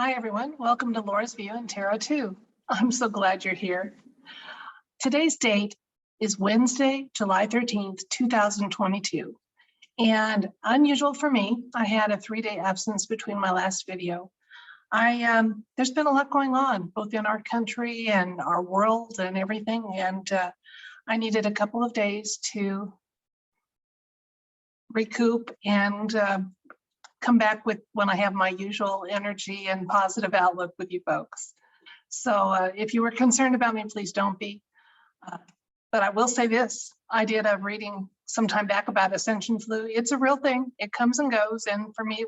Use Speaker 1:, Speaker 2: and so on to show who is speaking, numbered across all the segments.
Speaker 1: Hi, everyone. Welcome to Laura's View and Tarot 2. I'm so glad you're here. Today's date is Wednesday, July 13th, 2022. And unusual for me, I had a 3-day absence between my last video. There's been a lot going on, both in our country and our world and everything. And I needed a couple of days to recoup and come back with when I have my usual energy and positive outlook with you folks. So if you were concerned about me, please don't be. But I will say this, I did a reading some time back about ascension flu. It's a real thing. It comes and goes. And for me,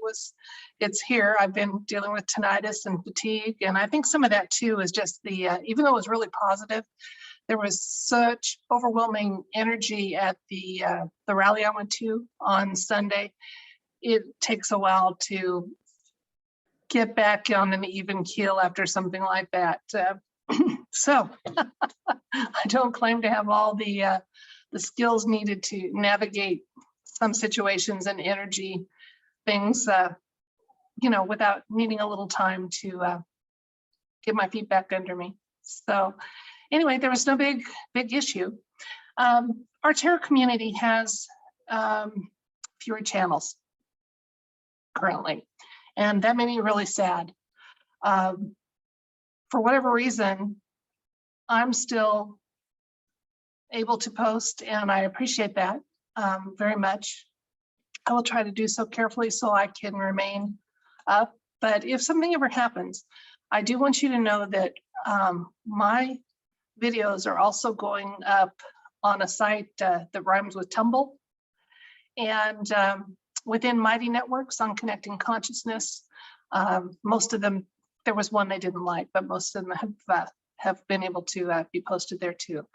Speaker 1: it's here. I've been dealing with tinnitus and fatigue. And I think some of that too is just even though it was really positive, there was such overwhelming energy at the rally I went to on Sunday. It takes a while to get back on an even keel after something like that. So I don't claim to have all the skills needed to navigate some situations and energy things, without needing a little time to get my feet back under me. So anyway, there was no big issue. Our tarot community has fewer channels currently, and that made me really sad. For whatever reason, I'm still able to post, and I appreciate that very much. I will try to do so carefully so I can remain up. But if something ever happens, I do want you to know that my videos are also going up on a site that rhymes with tumble. And within Mighty Networks on Connecting Consciousness, most of them, there was one they didn't like, but most of them have been able to be posted there too.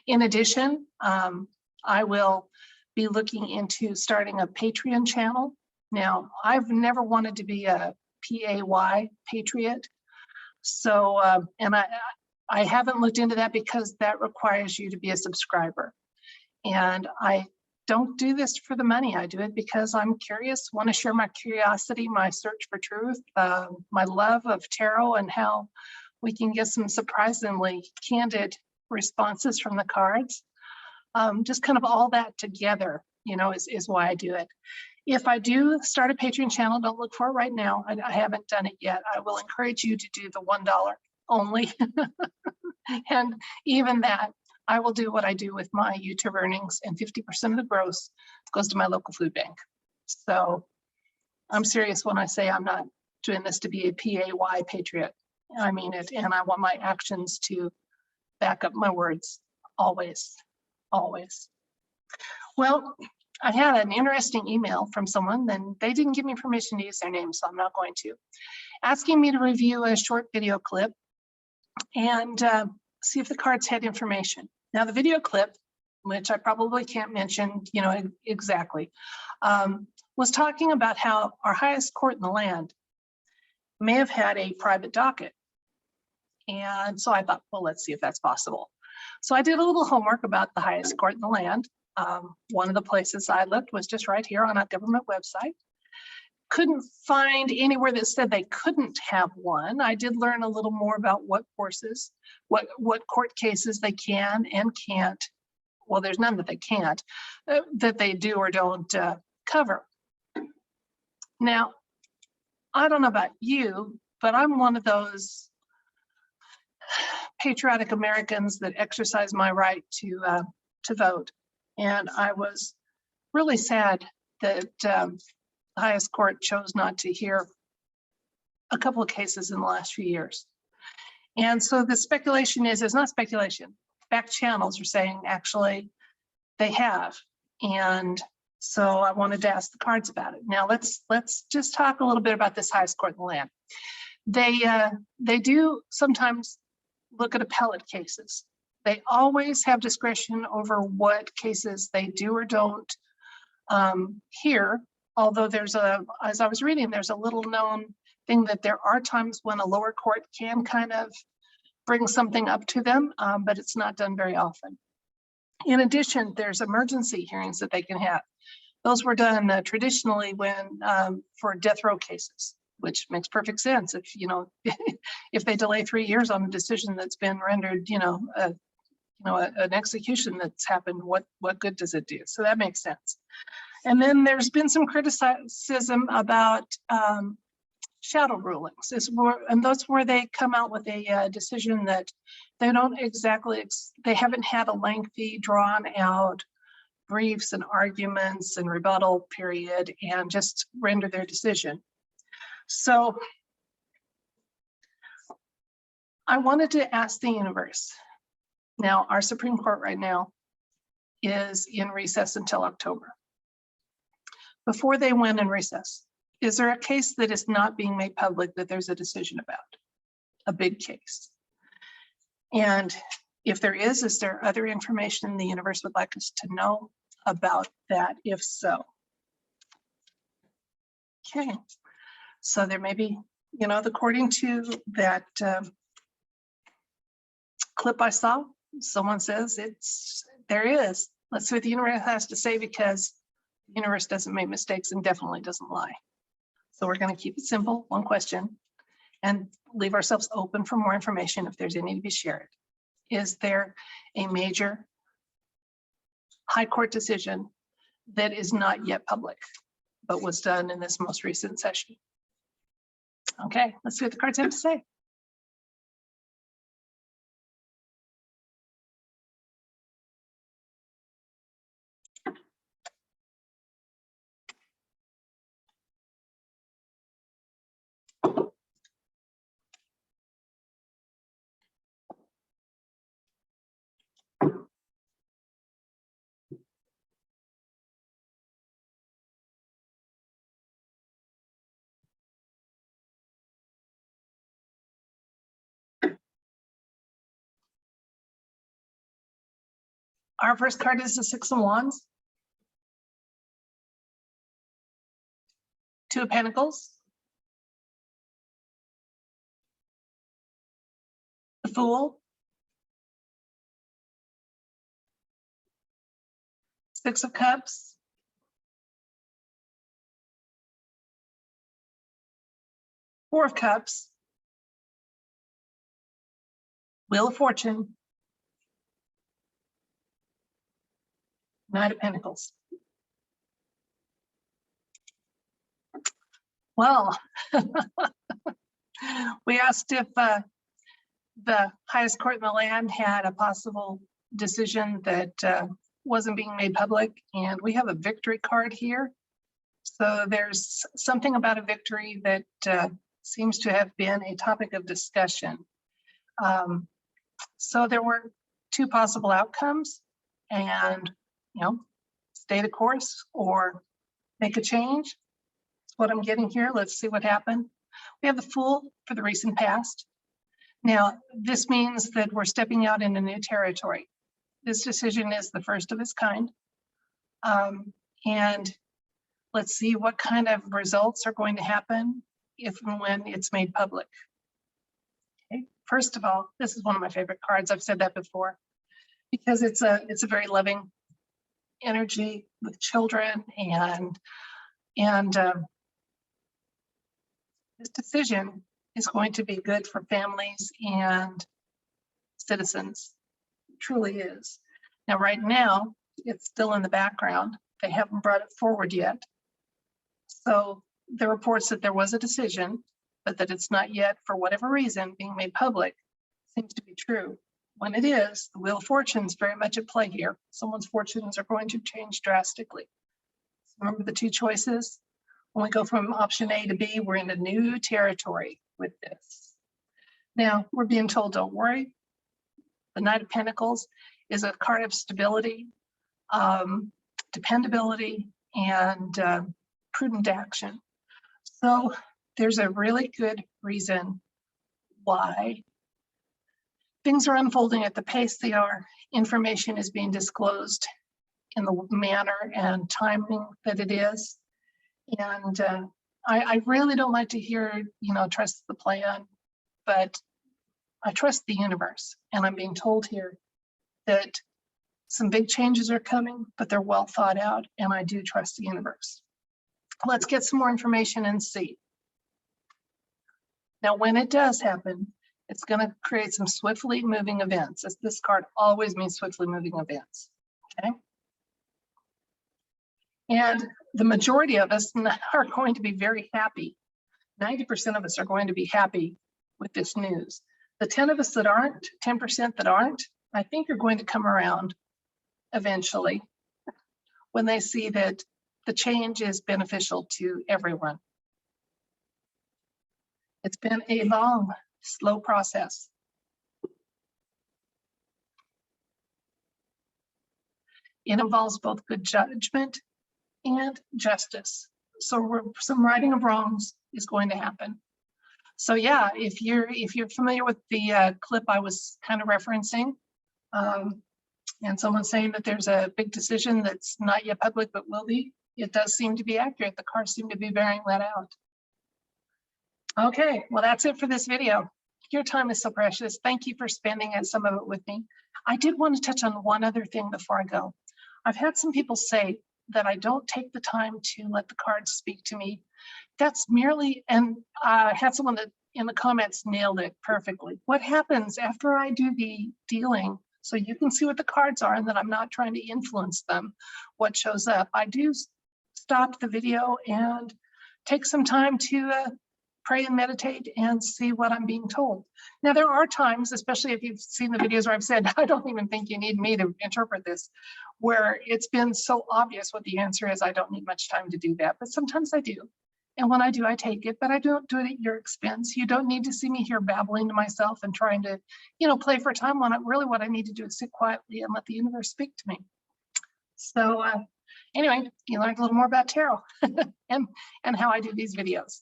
Speaker 1: In addition, I will be looking into starting a Patreon channel. Now, I've never wanted to be a PAY patriot. So, and I haven't looked into that because that requires you to be a subscriber. And I don't do this for the money. I do it because I'm curious, want to share my curiosity, my search for truth, my love of tarot, and how we can get some surprisingly candid responses from the cards. Just kind of all that together, is why I do it. If I do start a Patreon channel, don't look for it right now. I haven't done it yet. I will encourage you to do the $1 only. And even that, I will do what I do with my YouTube earnings, and 50% of the gross goes to my local food bank. So I'm serious when I say I'm not doing this to be a PAY patriot. I mean it, and I want my actions to back up my words, always, always. Well, I had an interesting email from someone, and they didn't give me permission to use their name, so I'm not going to, asking me to review a short video clip and see if the cards had information. Now, the video clip, which I probably can't mention, exactly, was talking about how our highest court in the land may have had a private docket. And so I thought, well, let's see if that's possible. So I did a little homework about the highest court in the land. One of the places I looked was just right here on a government website. Couldn't find anywhere that said they couldn't have one. I did learn a little more about what courses, what court cases they can and can't. Well, there's none that they can't, that they do or don't cover. Now, I don't know about you, but I'm one of those patriotic Americans that exercise my right to vote. And I was really sad that the highest court chose not to hear a couple of cases in the last few years. And so the speculation is, it's not speculation. Back channels are saying actually they have. And so I wanted to ask the cards about it. Now let's just talk a little bit about this highest court in the land. They do sometimes look at appellate cases. They always have discretion over what cases they do or don't hear. Although as I was reading, there's a little known thing that there are times when a lower court can kind of bring something up to them, but it's not done very often. In addition, there's emergency hearings that they can have. Those were done traditionally when for death row cases. which makes perfect sense. If, you know, if they delay 3 years on a decision that's been rendered, an execution that's happened, what good does it do? So that makes sense. And then there's been some criticism about shadow rulings, and that's where they come out with a decision that they don't exactly, they haven't had a lengthy, drawn out briefs and arguments and rebuttal period and just render their decision. So I wanted to ask the universe. Now, our Supreme Court right now is in recess until October. Before they went in recess, is there a case that is not being made public that there's a decision about? A big case. And if there is there other information the universe would like us to know about that? If so. Okay, so there may be, according to that clip I saw, someone says there is. Let's see what the universe has to say, because the universe doesn't make mistakes and definitely doesn't lie. So we're going to keep it simple, one question, and leave ourselves open for more information if there's any to be shared. Is there a major high court decision that is not yet public, but was done in this most recent session? Okay, let's see what the cards have to say. Our first card is the Six of Wands, Two of Pentacles, the Fool, Six of Cups, Four of Cups, Wheel of Fortune, Knight of Pentacles. Well, we asked if the highest court in the land had a possible decision that wasn't being made public, and we have a victory card here. So there's something about a victory that seems to have been a topic of discussion. So there were two possible outcomes, and stay the course or make a change. That's what I'm getting here. Let's see what happened. We have the Fool for the recent past. Now, this means that we're stepping out into new territory. This decision is the first of its kind. And let's see what kind of results are going to happen if and when it's made public. Okay. First of all, this is one of my favorite cards. I've said that before, because it's a very loving energy with children, and this decision is going to be good for families and citizens. It truly is. Now, right now, it's still in the background. They haven't brought it forward yet. So the reports that there was a decision, but that it's not yet, for whatever reason, being made public, seems to be true. When it is, the Wheel of Fortune is very much at play here. Someone's fortunes are going to change drastically. So remember the two choices? When we go from option A to B, we're in a new territory with this. Now, we're being told, don't worry. The Knight of Pentacles is a card of stability, dependability, and prudent action. So there's a really good reason why things are unfolding at the pace they are. Information is being disclosed in the manner and timing that it is. And I really don't like to hear, trust the plan, but I trust the universe. And I'm being told here that some big changes are coming, but they're well thought out, and I do trust the universe. Let's get some more information and see. Now, when it does happen, it's going to create some swiftly moving events. This card always means swiftly moving events. Okay. And the majority of us are going to be very happy. 90% of us are going to be happy with this news. The 10 of us that aren't, 10% that aren't, I think are going to come around eventually when they see that the change is beneficial to everyone. It's been a long, slow process. It involves both good judgment and justice. So some righting of wrongs is going to happen. So yeah, if you're familiar with the clip I was kind of referencing, and someone saying that there's a big decision that's not yet public but will be, it does seem to be accurate. The cards seem to be bearing that out. Okay, well, that's it for this video. Your time is so precious. Thank you for spending some of it with me. I did want to touch on one other thing before I go. I've had some people say that I don't take the time to let the cards speak to me. That's merely, and I had someone that in the comments nailed it perfectly. What happens after I do the dealing, so you can see what the cards are and that I'm not trying to influence them, what shows up, I do stop the video and take some time to pray and meditate and see what I'm being told. Now, there are times, especially if you've seen the videos where I've said, I don't even think you need me to interpret this, where it's been so obvious what the answer is, I don't need much time to do that, but sometimes I do. And when I do, I take it, but I don't do it at your expense. You don't need to see me here babbling to myself and trying to, play for time on it. Really what I need to do is sit quietly and let the universe speak to me. So anyway, you learned a little more about tarot and how I do these videos.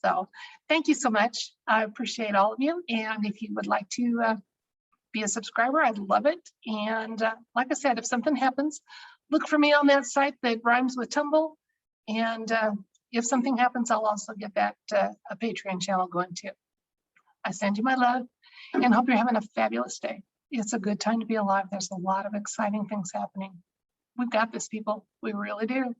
Speaker 1: So thank you so much. I appreciate all of you. And if you would like to be a subscriber, I'd love it. And like I said, if something happens, look for me on that site that rhymes with tumble. And if something happens, I'll also get that a Patreon channel going too. I send you my love and hope you're having a fabulous day. It's a good time to be alive. There's a lot of exciting things happening. We've got this, people. We really do.